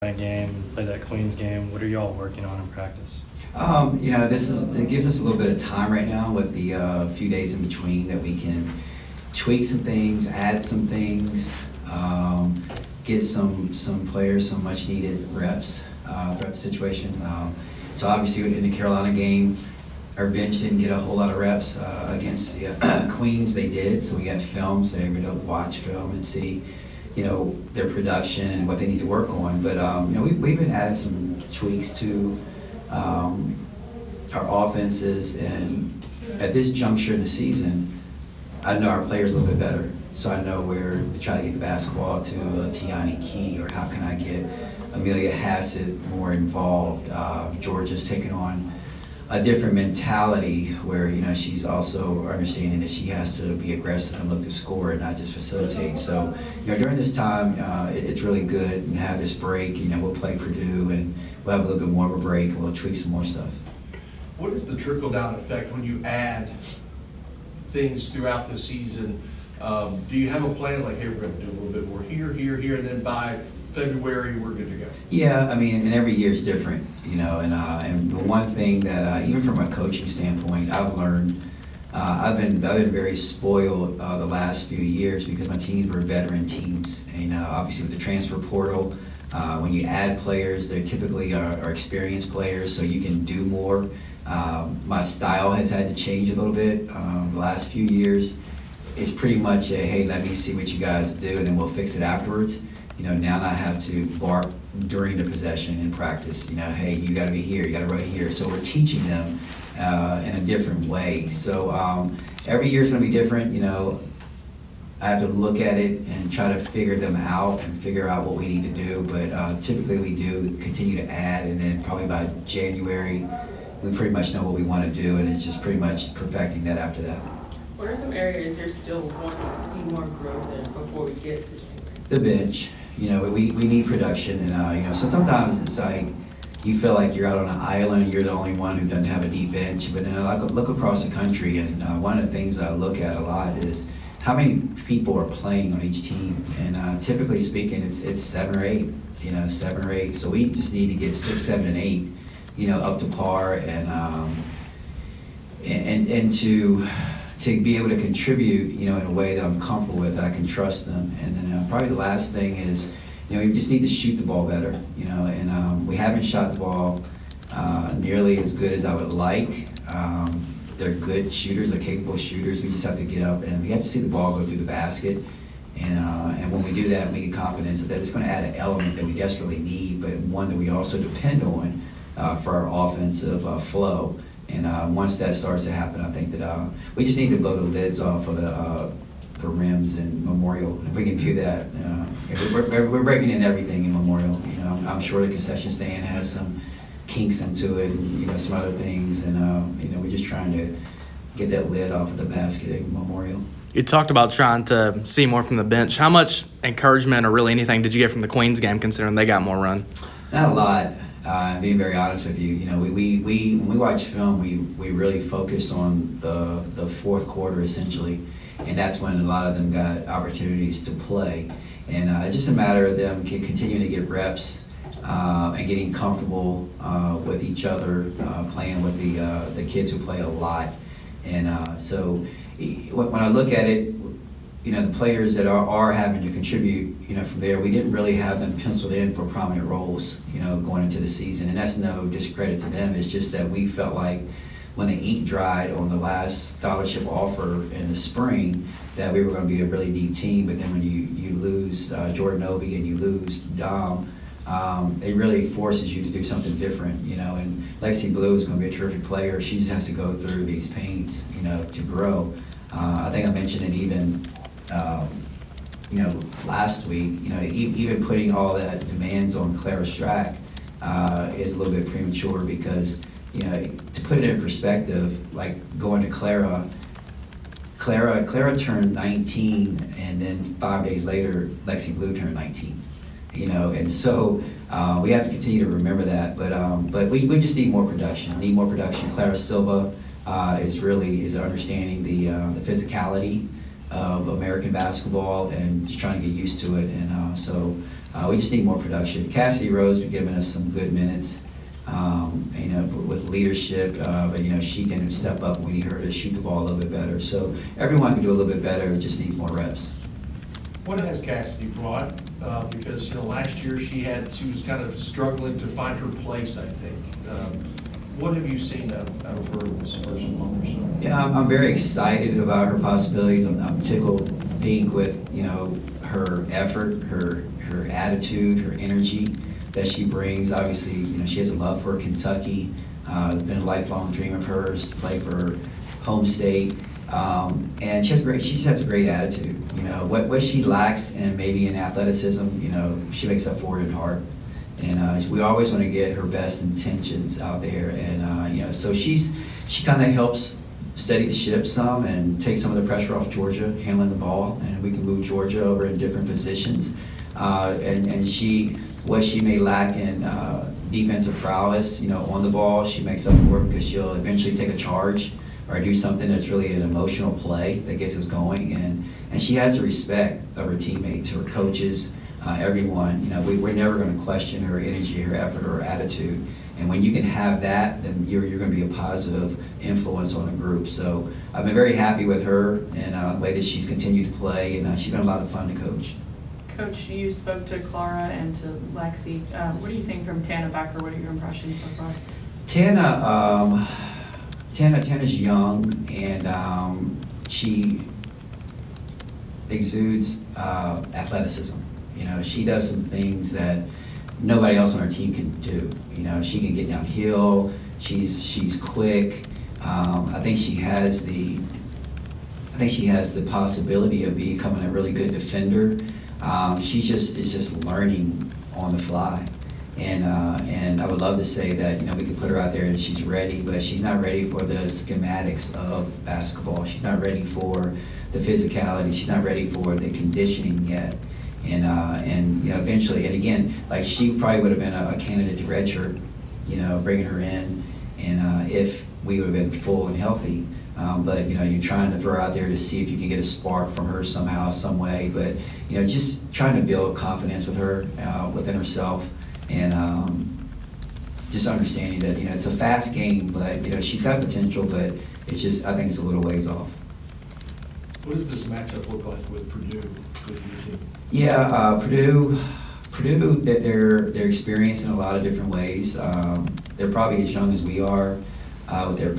that game and play that Queens game. What are y'all working on in practice? It gives us a little bit of time right now with the few days in between that we can tweak some things, add some things, get some players some much needed reps throughout the situation. So obviously in the Carolina game, our bench didn't get a whole lot of reps against the Queens. They did, so we got film, so they were able to watch film and see, their production and what they need to work on. But we've been adding some tweaks to our offenses, and at this juncture in the season, I know our players a little bit better. So I know where to try to get the basketball to Tiani Key, or how can I get Amelia Hassett more involved. Georgia's taking on a different mentality where, she's also understanding that she has to be aggressive and look to score and not just facilitate. So, during this time, it's really good and have this break. We'll play Purdue and we'll have a little bit more of a break and we'll tweak some more stuff. What is the trickle-down effect when you add things throughout the season? Do you have a plan like, hey, we're going to do a little bit more here, and then by February we're good to go? Yeah, and every year is different, and the one thing that even from a coaching standpoint, I've learned, I've been very spoiled the last few years because my teams were veteran teams, and obviously with the transfer portal, when you add players, they typically are experienced players, so you can do more. My style has had to change a little bit the last few years. It's pretty much a, hey, let me see what you guys do and then we'll fix it afterwards. Now I have to bark during the possession in practice. Hey, you got to be here, you got to run here. So we're teaching them in a different way. So every year is going to be different. I have to look at it and try to figure them out and figure out what we need to do. But typically we do continue to add, and then probably by January, we pretty much know what we want to do, and it's just pretty much perfecting that after that. What are some areas you're still wanting to see more growth in before we get to January? The bench. We need production, and so sometimes it's like you feel like you're out on an island and you're the only one who doesn't have a deep bench. But then I look across the country, and one of the things I look at a lot is how many people are playing on each team. And typically speaking, it's 7 or 8. 7 or 8. So we just need to get 6, 7, and 8, up to par, and to be able to contribute, in a way that I'm comfortable with, that I can trust them. And then probably the last thing is, we just need to shoot the ball better, and we haven't shot the ball nearly as good as I would like. They're good shooters, they're capable shooters. We just have to get up and we have to see the ball go through the basket. And when we do that, we get confidence that it's going to add an element that we desperately need, but one that we also depend on for our offensive flow. And once that starts to happen, I think that we just need to blow the lids off of the rims in Memorial. If we can do that, we're breaking in everything in Memorial. I'm sure the concession stand has some kinks into it, and some other things, and we're just trying to get that lid off of the basket in Memorial. You talked about trying to see more from the bench. How much encouragement or really anything did you get from the Queens game, considering they got more run? Not a lot. Being very honest with you, when we watch film, we really focused on the fourth quarter essentially, and that's when a lot of them got opportunities to play. And it's just a matter of them continuing to get reps and getting comfortable with each other, playing with the kids who play a lot. And so when I look at it, the players that are having to contribute, from there, we didn't really have them penciled in for prominent roles, going into the season. And that's no discredit to them. It's just that we felt like when the ink dried on the last scholarship offer in the spring, that we were going to be a really deep team. But then when you lose Jordan Obi and you lose Dom, it really forces you to do something different, And Lexi Blue is going to be a terrific player. She just has to go through these pains, to grow. I think I mentioned it even last week, even putting all that demands on Clara Strack is a little bit premature because, to put it in perspective, like going to Clara turned 19, and then 5 days later, Lexi Blue turned 19, and so we have to continue to remember that, but we just need more production, Clara Silva is understanding the physicality of American basketball and just trying to get used to it. And so We just need more production. Cassidy Rose been giving us some good minutes, with leadership, but she can step up. We need her to shoot the ball a little bit better. So everyone can do a little bit better. It just needs more reps. What has Cassidy brought? Because last year she was kind of struggling to find her place, I think. What have you seen out of her this first month or so? Yeah, I'm very excited about her possibilities. I'm tickled pink with her effort, her attitude, her energy that she brings. Obviously, she has a love for Kentucky. It's been a lifelong dream of hers to play for her home state. And she has a great attitude. What she lacks in maybe in athleticism, she makes up for it in heart. And we always want to get her best intentions out there. And so she kind of helps steady the ship some and take some of the pressure off Georgia handling the ball, and we can move Georgia over in different positions. What she may lack in defensive prowess, on the ball, she makes up for it because she'll eventually take a charge or do something that's really an emotional play that gets us going. And she has the respect of her teammates, her coaches, everyone. We're never going to question her energy, her effort, or her attitude. And when you can have that, then you're going to be a positive influence on a group. So I've been very happy with her and the way that she's continued to play, and she's been a lot of fun to coach. Coach, you spoke to Clara and to Lexi. What are you seeing from Tana Becker? What are your impressions so far? Tana's young, and she exudes athleticism. She does some things that nobody else on our team can do. She can get downhill. She's quick. I think she has the possibility of becoming a really good defender. Is just learning on the fly. And I would love to say that we could put her out there and she's ready, but she's not ready for the schematics of basketball. She's not ready for the physicality. She's not ready for the conditioning yet. And eventually, and again, like she probably would have been a candidate to redshirt, bringing her in, and if we would have been full and healthy. But you're trying to throw her out there to see if you can get a spark from her somehow, some way. But just trying to build confidence with her within herself, and just understanding that it's a fast game, but she's got potential, but it's just I think it's a little ways off. What does this matchup look like with Purdue? Yeah, Purdue, they're experienced in a lot of different ways. They're probably as young as we are with their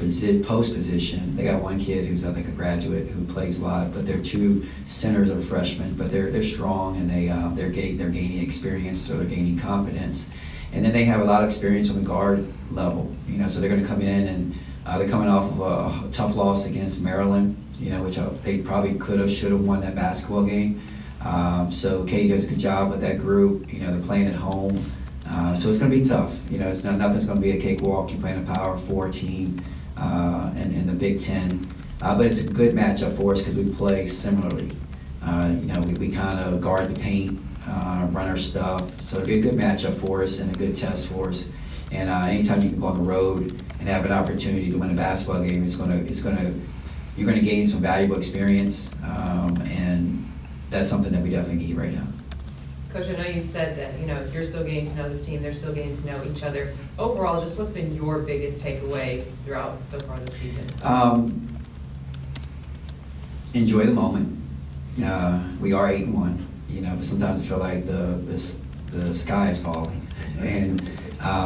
post position. They got one kid who's I think a graduate who plays a lot, but their two centers are freshmen. But they're strong, and they're gaining experience, so they're gaining confidence. And then they have a lot of experience on the guard level. So they're going to come in, and they're coming off of a tough loss against Maryland. Which they probably should have won that basketball game. So Katie does a good job with that group. They're playing at home. So it's going to be tough. Nothing's going to be a cakewalk. You're playing a Power 4 team in the Big Ten. But it's a good matchup for us because we play similarly. We kind of guard the paint, run our stuff. So it'll be a good matchup for us and a good test for us. And anytime you can go on the road and have an opportunity to win a basketball game, you're going to gain some valuable experience, and that's something that we definitely need right now. Coach, I know you said that you're still getting to know this team, they're still getting to know each other. Overall, just what's been your biggest takeaway throughout so far this season? Enjoy the moment. We are 8-1, but sometimes I feel like the sky is falling, and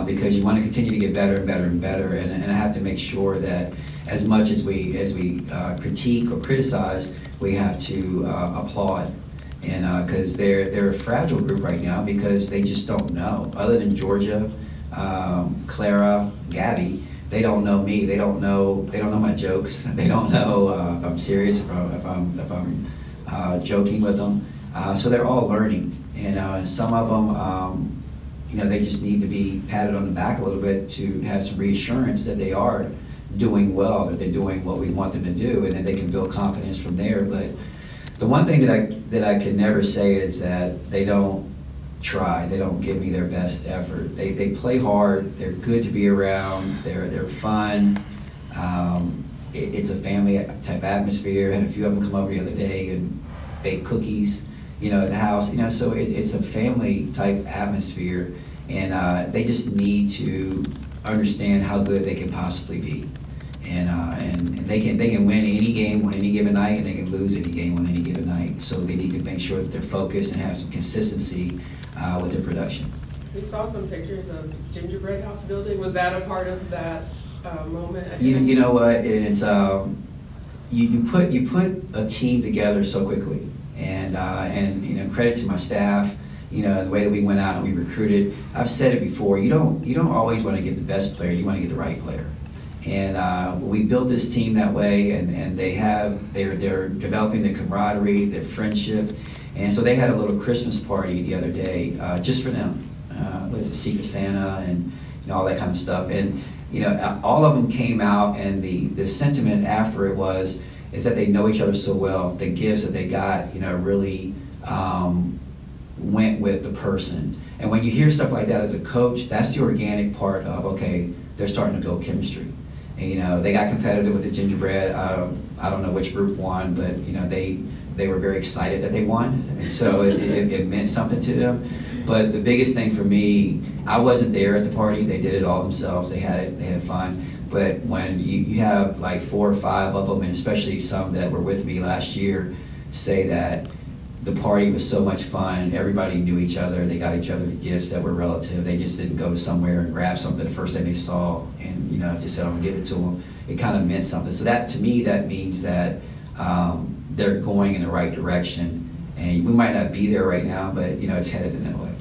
because you want to continue to get better and better and better, and I have to make sure that as much as we critique or criticize, we have to applaud, and because they're a fragile group right now because they just don't know. Other than Georgia, Clara, Gabby, they don't know me. They don't know my jokes. They don't know if I'm serious, if I'm joking with them. So they're all learning, and some of them, they just need to be patted on the back a little bit to have some reassurance that they are doing well, that they're doing what we want them to do, and then they can build confidence from there. But the one thing that I can never say is that they don't try. They don't give me their best effort. They play hard. They're good to be around. They're fun. It's a family type atmosphere. I had a few of them come over the other day and bake cookies, at the house, so it's a family type atmosphere, and they just need to understand how good they can possibly be. And they can win any game on any given night, and they can lose any game on any given night. So they need to make sure that they're focused and have some consistency with their production. We saw some pictures of gingerbread house building. Was that a part of that moment? You know what? It's you put a team together so quickly, and credit to my staff. The way that we went out and we recruited. I've said it before. You don't always want to get the best player. You want to get the right player. And we built this team that way, and they're developing their camaraderie, their friendship, and so they had a little Christmas party the other day just for them. There's a Secret Santa and all that kind of stuff, and all of them came out, and the sentiment after it is that they know each other so well. The gifts that they got, really went with the person. And when you hear stuff like that as a coach, that's the organic part of, okay, they're starting to build chemistry. And, they got competitive with the gingerbread. I don't know which group won, but they were very excited that they won, and so it meant something to them. But the biggest thing for me, I wasn't there at the party. They did it all themselves. They had fun. But when you have like 4 or 5 of them, and especially some that were with me last year, say that the party was so much fun. Everybody knew each other. They got each other gifts that were relative. They just didn't go somewhere and grab something the first thing they saw and just said, I'm gonna give it to them. It kind of meant something. So that, to me, that means that they're going in the right direction. And we might not be there right now, but it's headed in that way.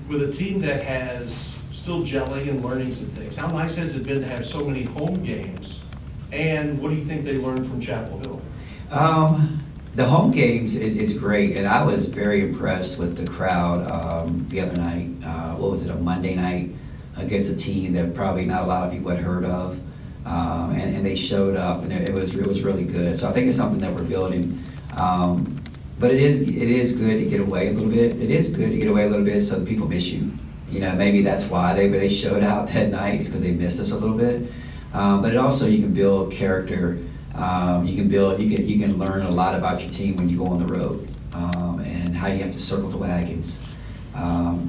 With a team that has still gelling and learning some things, how nice has it been to have so many home games? And what do you think they learned from Chapel Hill? The home games is great, and I was very impressed with the crowd the other night. What was it, a Monday night against a team that probably not a lot of people had heard of, and they showed up, and it was really good. So I think it's something that we're building. But it is good to get away a little bit. It is good to get away a little bit so that people miss you. Maybe that's why they showed out that night, is because they missed us a little bit. But it also, you can build character. You can learn a lot about your team when you go on the road, and how you have to circle the wagons.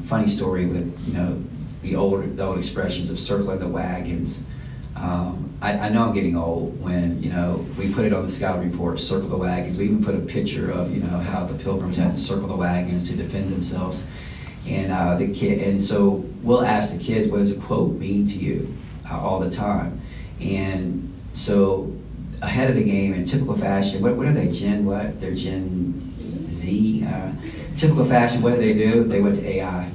Funny story with the old expressions of circling the wagons. I know I'm getting old when we put it on the scouting report, circle the wagons. We even put a picture of how the Pilgrims had to circle the wagons to defend themselves, and so we'll ask the kids, what does a quote mean to you, all the time, and so ahead of the game, in typical fashion, what are they, They're Gen Z. Typical fashion, what do? They went to AI.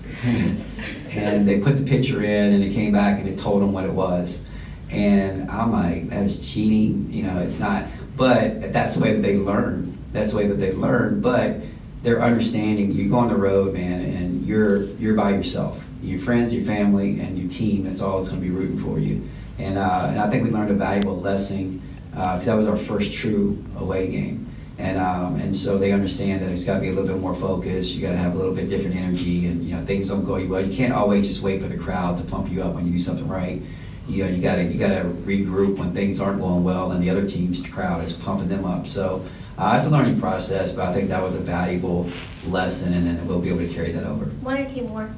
And they put the picture in, and it came back, and it told them what it was. And I'm like, that is cheating. It's not. But that's the way that they learn. That's the way that they learn. But they're understanding. You go on the road, man, and you're by yourself. Your friends, your family, and your team. That's all that's going to be rooting for you. And I think we learned a valuable lesson. Because that was our first true away game, and so they understand that it's got to be a little bit more focused. You got to have a little bit different energy, and things don't go well. You can't always just wait for the crowd to pump you up when you do something right. You got to regroup when things aren't going well, and the other team's crowd is pumping them up. So it's a learning process, but I think that was a valuable lesson, and then we'll be able to carry that over. 1 or 2 more.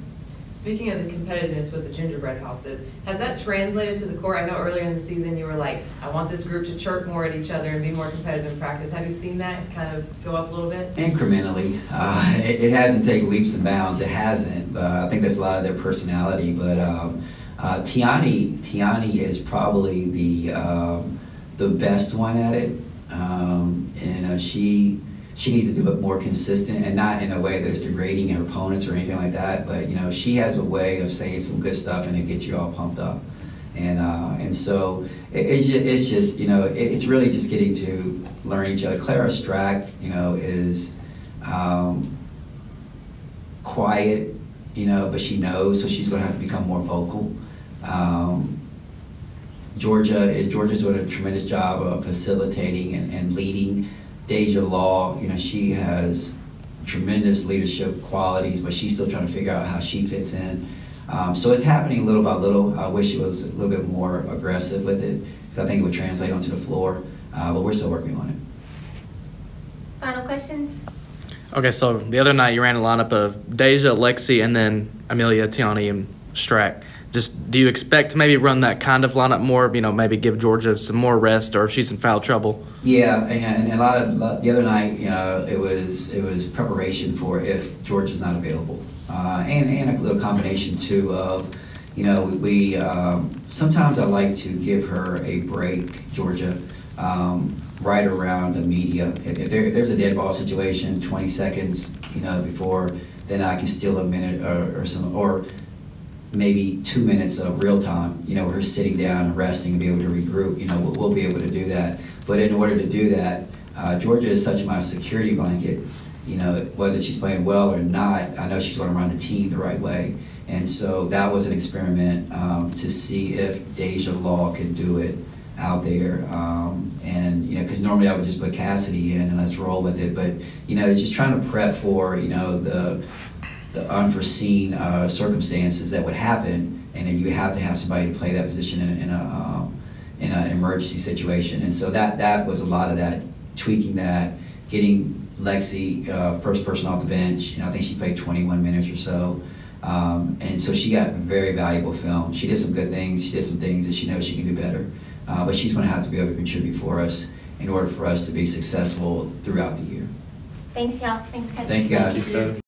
Speaking of the competitiveness with the gingerbread houses, has that translated to the court? I know earlier in the season you were like, I want this group to chirp more at each other and be more competitive in practice. Have you seen that kind of go up a little bit? Incrementally. It hasn't taken leaps and bounds. It hasn't. I think that's a lot of their personality. But Tiani is probably the best one at it. And she needs to do it more consistent, and not in a way that's degrading her opponents or anything like that, but she has a way of saying some good stuff, and it gets you all pumped up. And so it's just it's really just getting to learn each other. Clara Strack is quiet, but she knows, so she's going to have to become more vocal. Georgia's doing a tremendous job of facilitating and leading. Deja Law, she has tremendous leadership qualities, but she's still trying to figure out how she fits in. So it's happening little by little. I wish it was a little bit more aggressive with it, because I think it would translate onto the floor, but we're still working on it. Final questions? Okay, so the other night you ran a lineup of Deja, Lexi, and then Amelia, Tiani, and Strack. Just do you expect to maybe run that kind of lineup more? Maybe give Georgia some more rest, or if she's in foul trouble. Yeah, and a lot of the other night, it was preparation for if Georgia's not available, and a little combination too of, we sometimes I like to give her a break, Georgia, right around the media. If there's a dead ball situation, 20 seconds, before, then I can steal a minute or maybe 2 minutes of real time, where her sitting down and resting and be able to regroup. We'll be able to do that. But in order to do that, Georgia is such my security blanket. Whether she's playing well or not, I know she's going to run the team the right way. And so that was an experiment to see if Deja Law could do it out there. And because normally I would just put Cassidy in and let's roll with it. But just trying to prep for the unforeseen circumstances that would happen, and then you have to have somebody to play that position in an emergency situation. And so that was a lot of that, tweaking that, getting Lexi first person off the bench. I think she played 21 minutes or so. And so she got very valuable film. She did some good things. She did some things that she knows she can do better. But she's going to have to be able to contribute for us in order for us to be successful throughout the year. Thanks, y'all. Thanks, Coach. Thank you, guys. Thank you.